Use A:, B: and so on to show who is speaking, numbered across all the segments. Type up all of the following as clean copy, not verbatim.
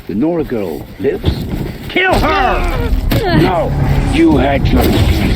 A: The Nora girl lives? Kill her! No, you had your chance.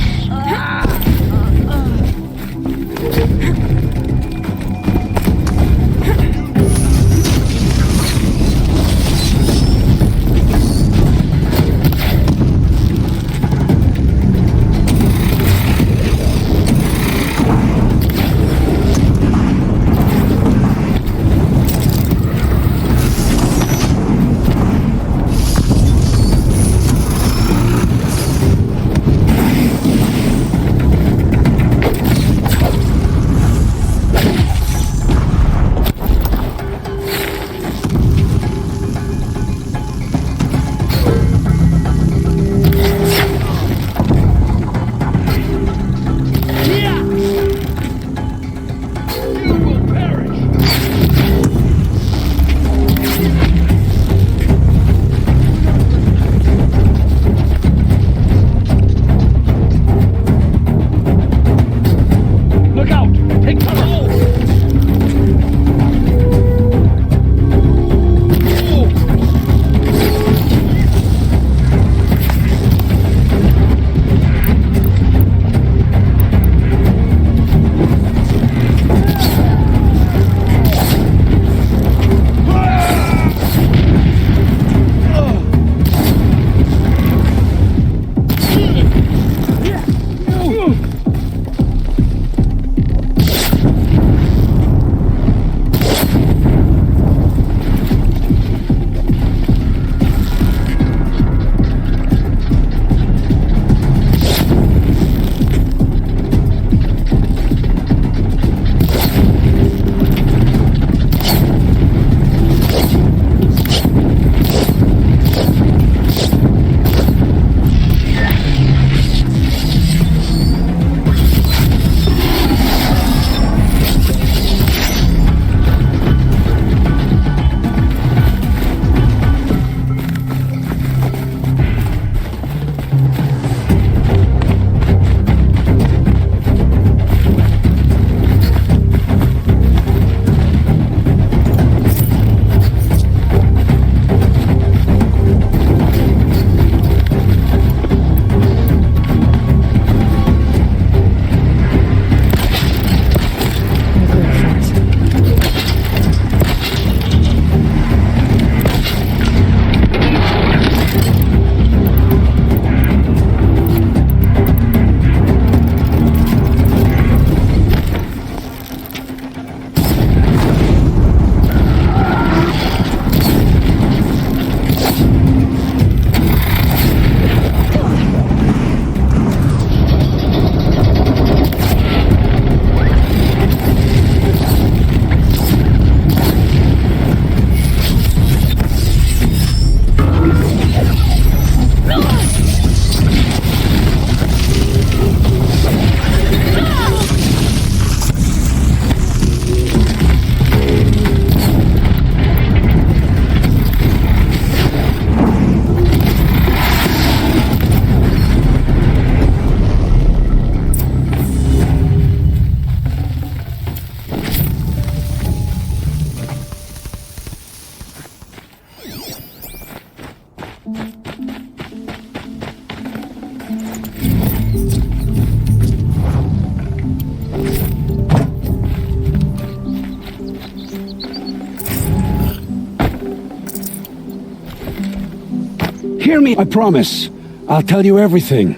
A: hear me? I promise. I'll tell you everything.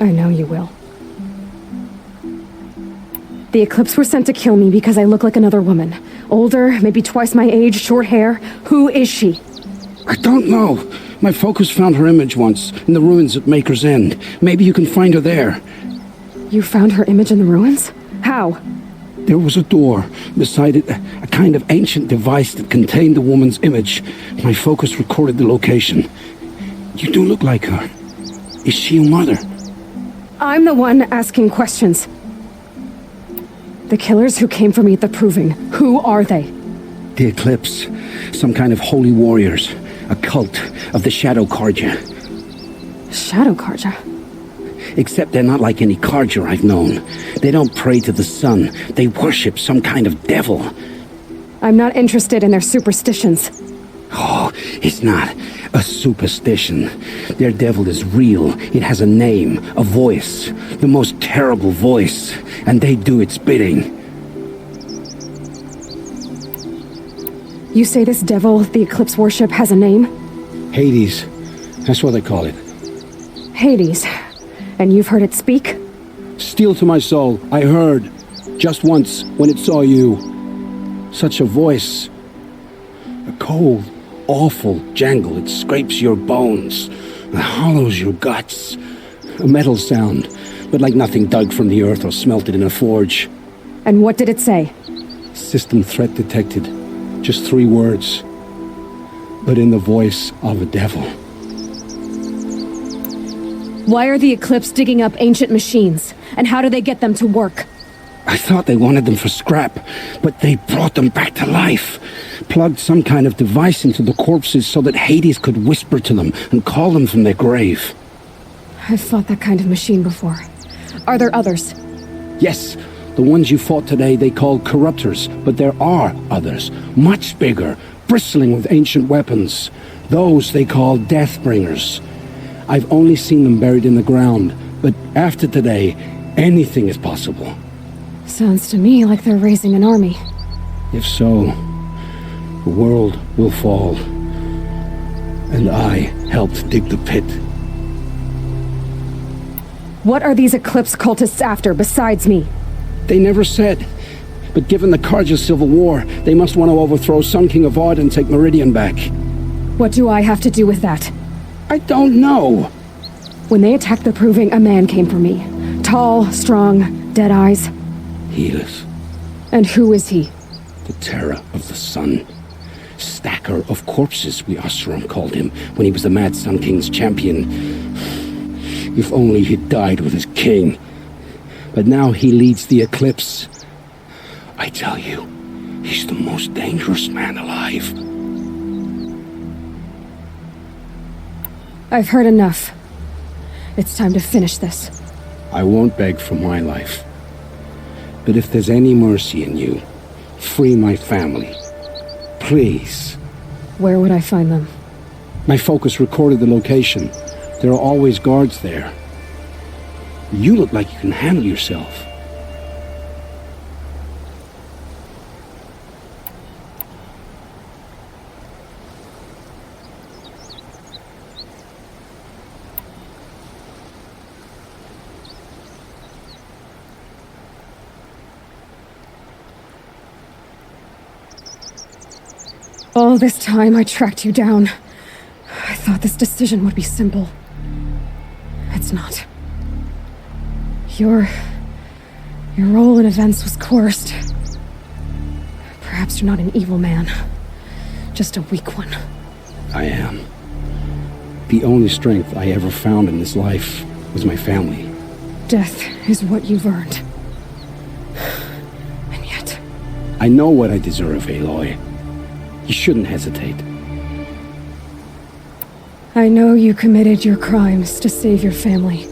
B: I know you will. The Eclipse were sent to kill me because I look like another woman. Older, maybe twice my age, short hair. Who is she?
A: I don't know. My focus found her image once, in the ruins at Maker's End. Maybe you can find her there.
B: You found her image in the ruins? How?
A: There was a door. Beside it, a kind of ancient device that contained the woman's image. My focus recorded the location. You do look like her. Is she your mother?
B: I'm the one asking questions. The killers who came for me at the Proving, who are they?
A: The Eclipse. Some kind of holy warriors. A cult of the Shadow Karja.
B: Shadow Karja?
A: Except they're not like any Karja I've known. They don't pray to the sun. They worship some kind of devil.
B: I'm not interested in their superstitions.
A: Oh, it's not a superstition. Their devil is real. It has a name, a voice. The most terrible voice. And they do its bidding.
B: You say this devil the Eclipse worship has a name?
A: Hades. That's what they call it.
B: Hades. And you've heard it speak?
A: Steel to my soul. I heard. Just once, when it saw you. Such a voice. A cold, awful jangle. It scrapes your bones. It hollows your guts. A metal sound, but like nothing dug from the earth or smelted in a forge.
B: And what did it say?
A: System threat detected. Just 3 words. But in the voice of a devil.
B: Why are the Eclipse digging up ancient machines? And how do they get them to work?
A: I thought they wanted them for scrap, but they brought them back to life. Plugged some kind of device into the corpses so that Hades could whisper to them and call them from their grave.
B: I've fought that kind of machine before. Are there others?
A: Yes, the ones you fought today they called corruptors, but there are others, much bigger, bristling with ancient weapons. Those they call Deathbringers. I've only seen them buried in the ground, but after today, anything is possible.
B: Sounds to me like they're raising an army.
A: If so, the world will fall. And I helped dig the pit.
B: What are these Eclipse cultists after besides me?
A: They never said. But given the Karja civil war, they must want to overthrow Sun King of Odd and take Meridian back.
B: What do I have to do with that?
A: I don't know.
B: When they attacked the Proving, a man came for me. Tall, strong, dead eyes.
A: Helis.
B: And who is he?
A: The terror of the sun. Stacker of corpses, we Ostrom called him, when he was the Mad Sun King's champion. If only he'd died with his king. But now he leads the Eclipse. I tell you, he's the most dangerous man alive.
B: I've heard enough. It's time to finish this.
A: I won't beg for my life. But if there's any mercy in you, free my family. Please.
B: Where would I find them?
A: My focus recorded the location. There are always guards there. You look like you can handle yourself.
B: All this time I tracked you down. I thought this decision would be simple. It's not. Your role in events was coerced. Perhaps you're not an evil man, just a weak one.
A: I am. The only strength I ever found in this life was my family.
B: Death is what you've earned. And yet...
A: I know what I deserve, Aloy. You shouldn't hesitate.
B: I know you committed your crimes to save your family.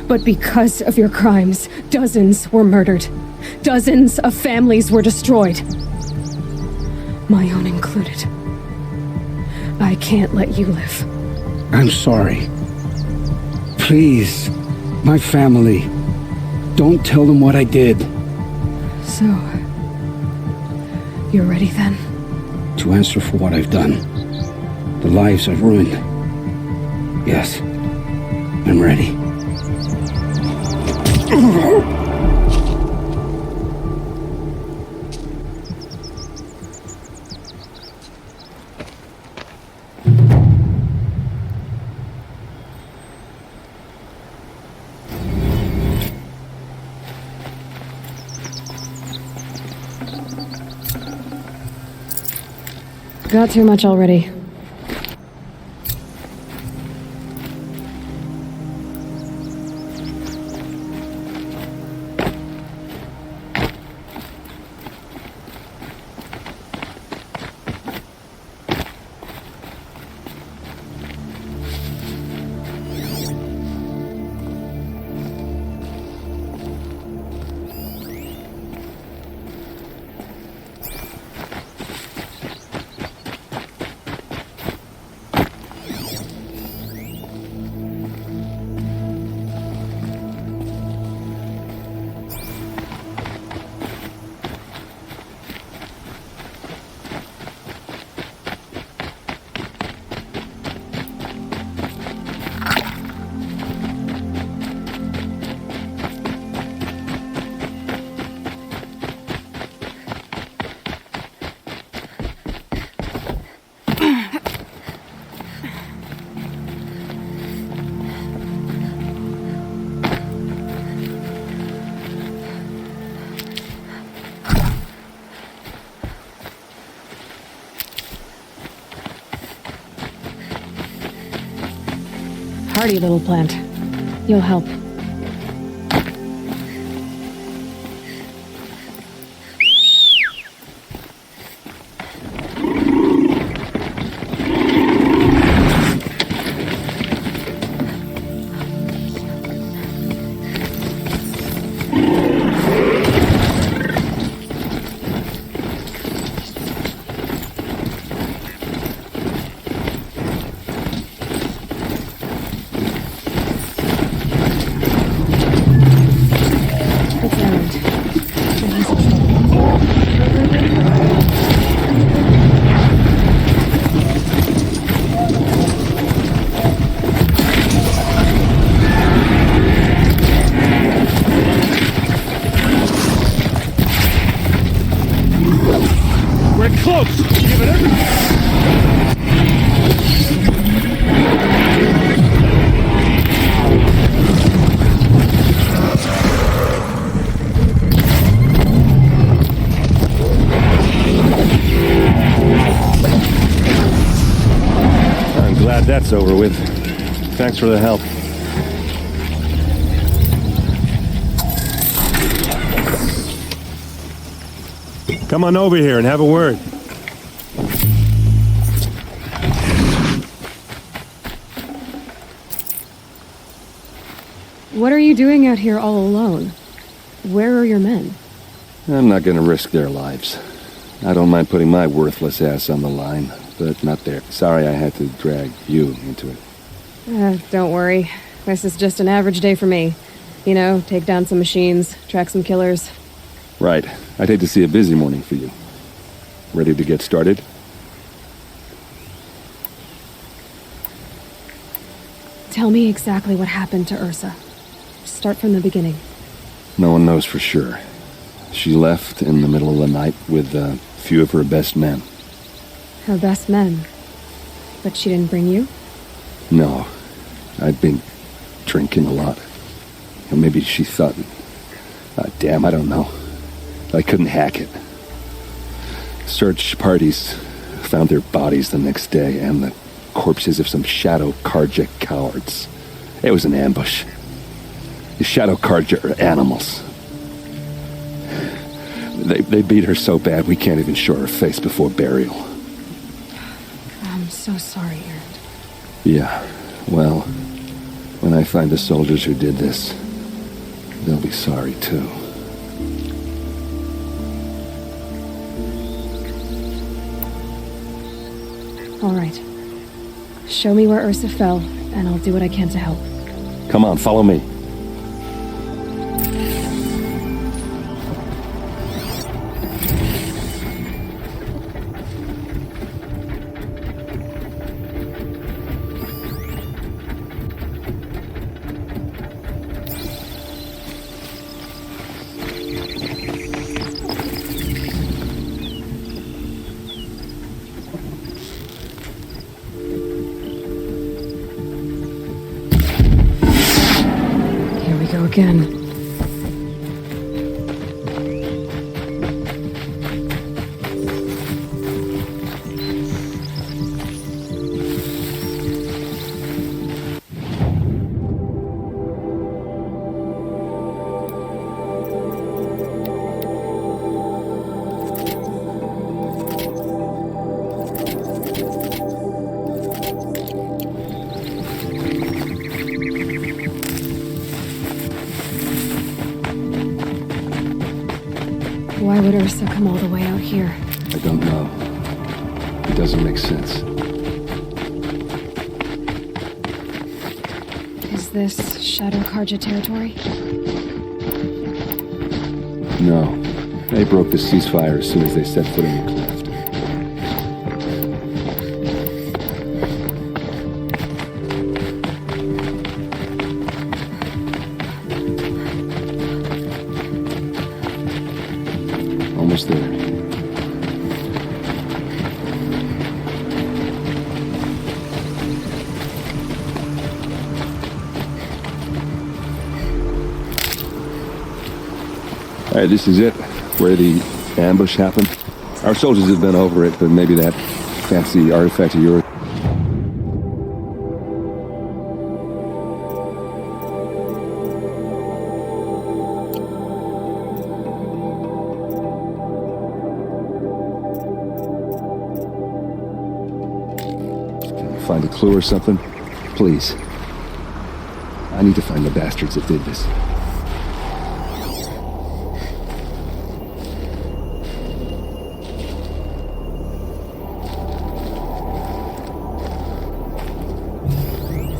B: But because of your crimes, dozens were murdered. Dozens of families were destroyed. My own included. I can't let you live.
A: I'm sorry. Please, my family. Don't tell them what I did.
B: So... you're ready then?
A: To answer for what I've done. The lives I've ruined. Yes. I'm ready.
B: Got too much already. Hardy little plant. You'll help.
C: That's over with. Thanks for the help. Come on over here and have a word.
B: What are you doing out here all alone? Where are your men?
C: I'm not gonna risk their lives. I don't mind putting my worthless ass on the line, but not there. Sorry I had to drag you into it.
B: Don't worry. This is just an average day for me. You know, take down some machines, track some killers.
C: Right. I'd hate to see a busy morning for you. Ready to get started?
B: Tell me exactly what happened to Ursa. Start from the beginning.
C: No one knows for sure. She left in the middle of the night with a few of her best men.
B: Her best men? But she didn't bring you?
C: No. I'd been drinking a lot. Or maybe she thought... damn, I don't know. I couldn't hack it. Search parties found their bodies the next day and the corpses of some Shadow Karja cowards. It was an ambush. The Shadow Karja are animals. They beat her so bad we can't even show her face before burial.
B: I'm so sorry, Erend.
C: Yeah, well, when I find the soldiers who did this, they'll be sorry too.
B: All right. Show me where Ursa fell, and I'll do what I can to help.
C: Come on, follow me.
B: again. Why would Ursa come all the way out here?
C: I don't know. It doesn't make sense.
B: Is this Shadow Karja territory?
C: No. They broke the ceasefire as soon as they set foot in the cliff. Almost there. All right, this is it, where the ambush happened. Our soldiers have been over it, but maybe that fancy artifact of yours. Find a clue or something? Please. I need to find the bastards that did this.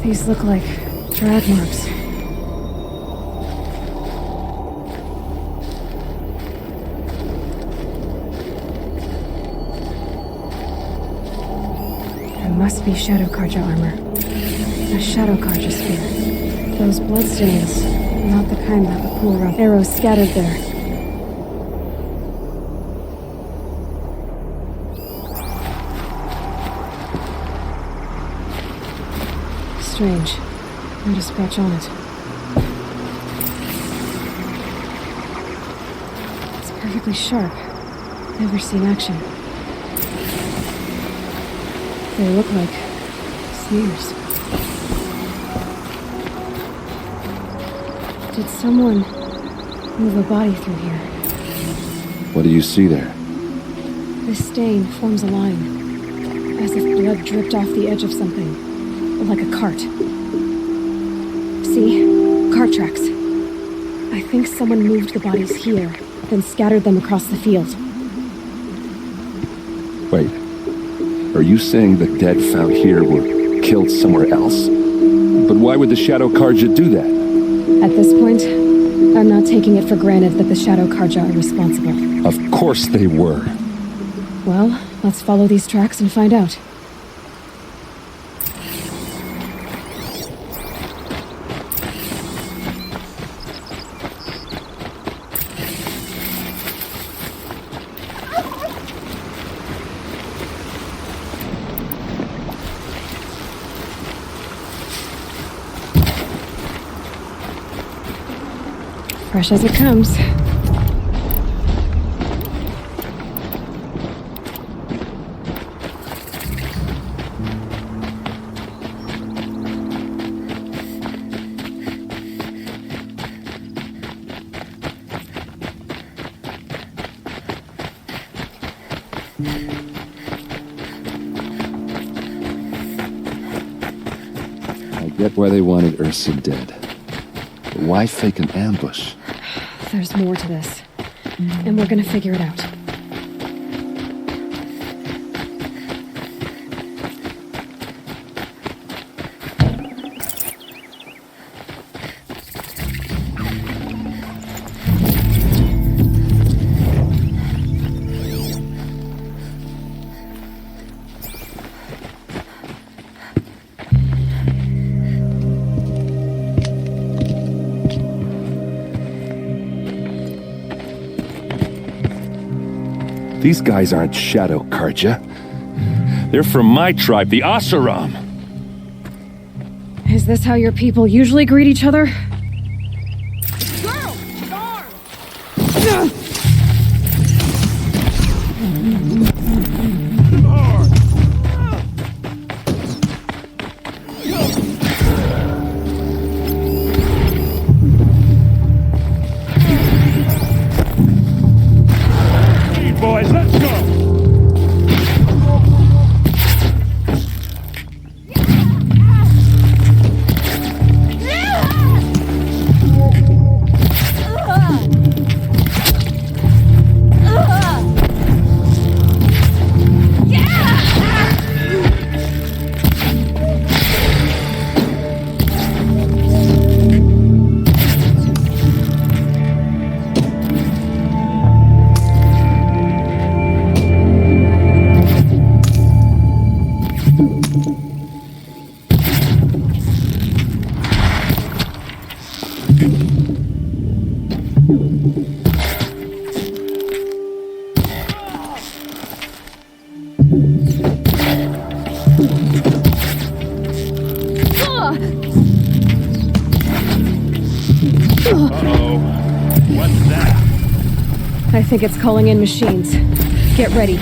B: These look like drag marks. It must be Shadow Karja armor. A Shadow Karja spear. Those bloodstains, not the kind that would pull around arrows scattered there. Strange. Not a scratch on it. It's perfectly sharp. Never seen action. They look like smears. Did someone move a body through here?
C: What do you see there?
B: This stain forms a line, as if blood dripped off the edge of something. Like a cart. See? Cart tracks. I think someone moved the bodies here, then scattered them across the field.
C: Wait. Are you saying the dead found here were killed somewhere else? But why would the Shadow Karja do that?
B: At this point, I'm not taking it for granted that the Shadow Karja are responsible.
C: Of course they were.
B: Well, let's follow these tracks and find out. Fresh as it comes.
C: I get why they wanted Ursa dead. But why fake an ambush?
B: There's more to this, and we're gonna figure it out.
C: These guys aren't Shadow Karja. They're from my tribe, the Asuram.
B: Is this how your people usually greet each other?
D: Uh-oh. What's that?
B: I think it's calling in machines. Get ready.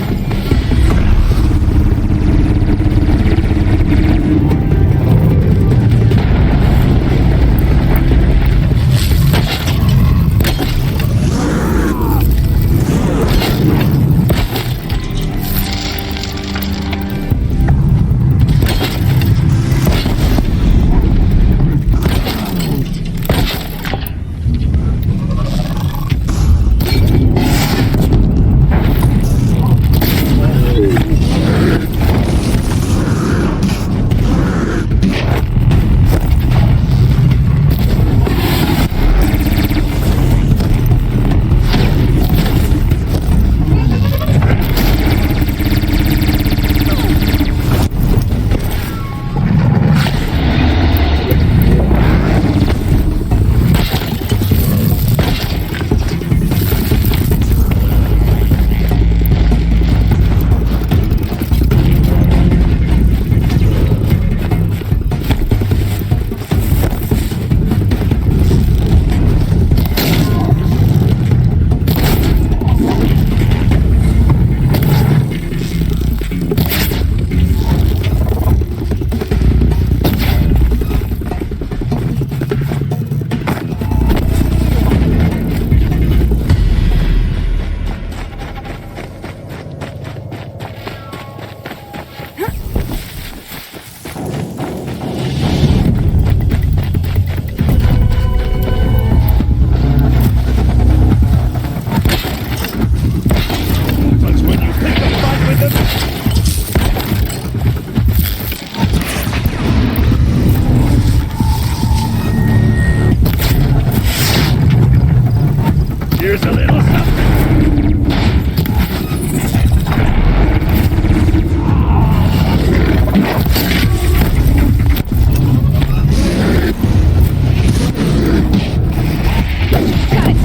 D: Here's a little something.
B: Got it.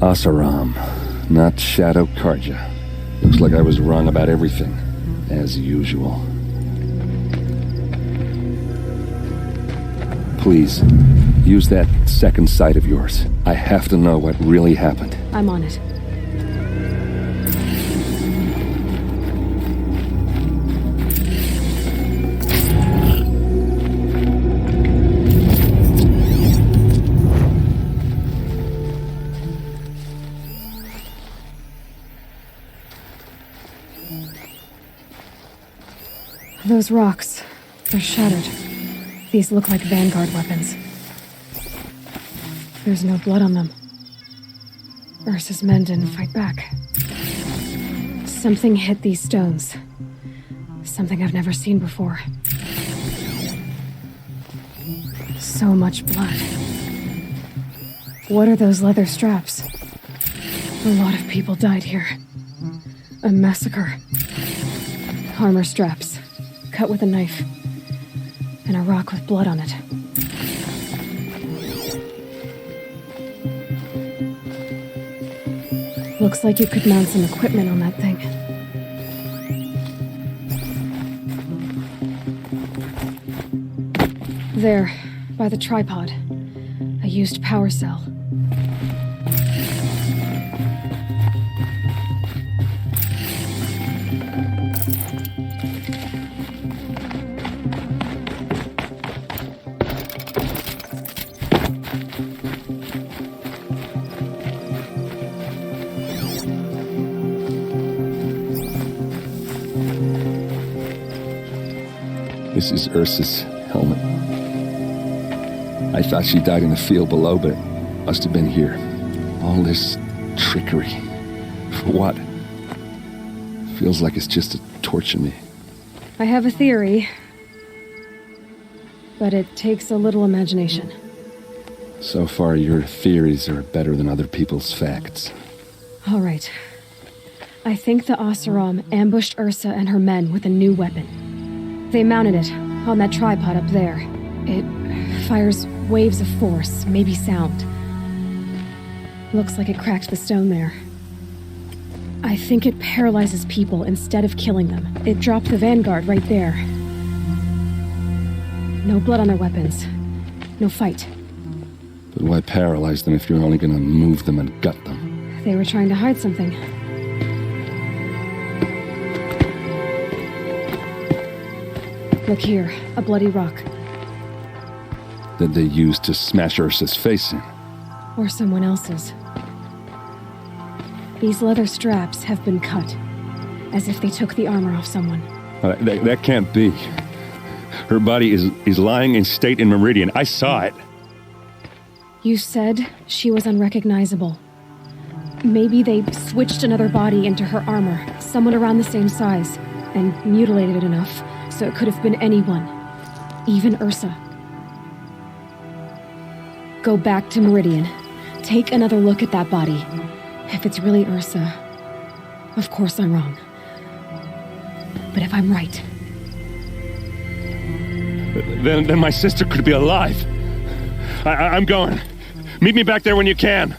C: Asaram, not Shadow Karja. Looks like I was wrong about everything, as usual. Please, use that second sight of yours. I have to know what really happened.
B: I'm on it. Those rocks, they're shattered. These look like Vanguard weapons. There's no blood on them. Ursa's men didn't fight back. Something hit these stones. Something I've never seen before. So much blood. What are those leather straps? A lot of people died here. A massacre. Armor straps. Cut with a knife. And a rock with blood on it. Looks like you could mount some equipment on that thing. There, by the tripod. A used power cell.
C: This is Ursa's helmet. I thought she died in the field below, but must have been here. All this trickery. For what? Feels like it's just to torture me.
B: I have a theory, but it takes a little imagination.
C: So far, your theories are better than other people's facts.
B: All right. I think the Oseram ambushed Ursa and her men with a new weapon. They mounted it on that tripod up there. It fires waves of force, maybe sound. Looks like it cracked the stone there. I think it paralyzes people instead of killing them. It dropped the vanguard right there. No blood on their weapons. No fight.
C: But why paralyze them if you're only gonna move them and gut them?
B: They were trying to hide something. Look here, a bloody rock.
C: That they used to smash Ursa's face in.
B: Or someone else's. These leather straps have been cut, as if they took the armor off someone.
C: That can't be. Her body is lying in state in Meridian. I saw it.
B: You said she was unrecognizable. Maybe they switched another body into her armor, someone around the same size, and mutilated it enough so it could have been anyone, even Ursa. Go back to Meridian. Take another look at that body. If it's really Ursa, of course I'm wrong. But if I'm right...
C: Then my sister could be alive. I'm going. Meet me back there when you can.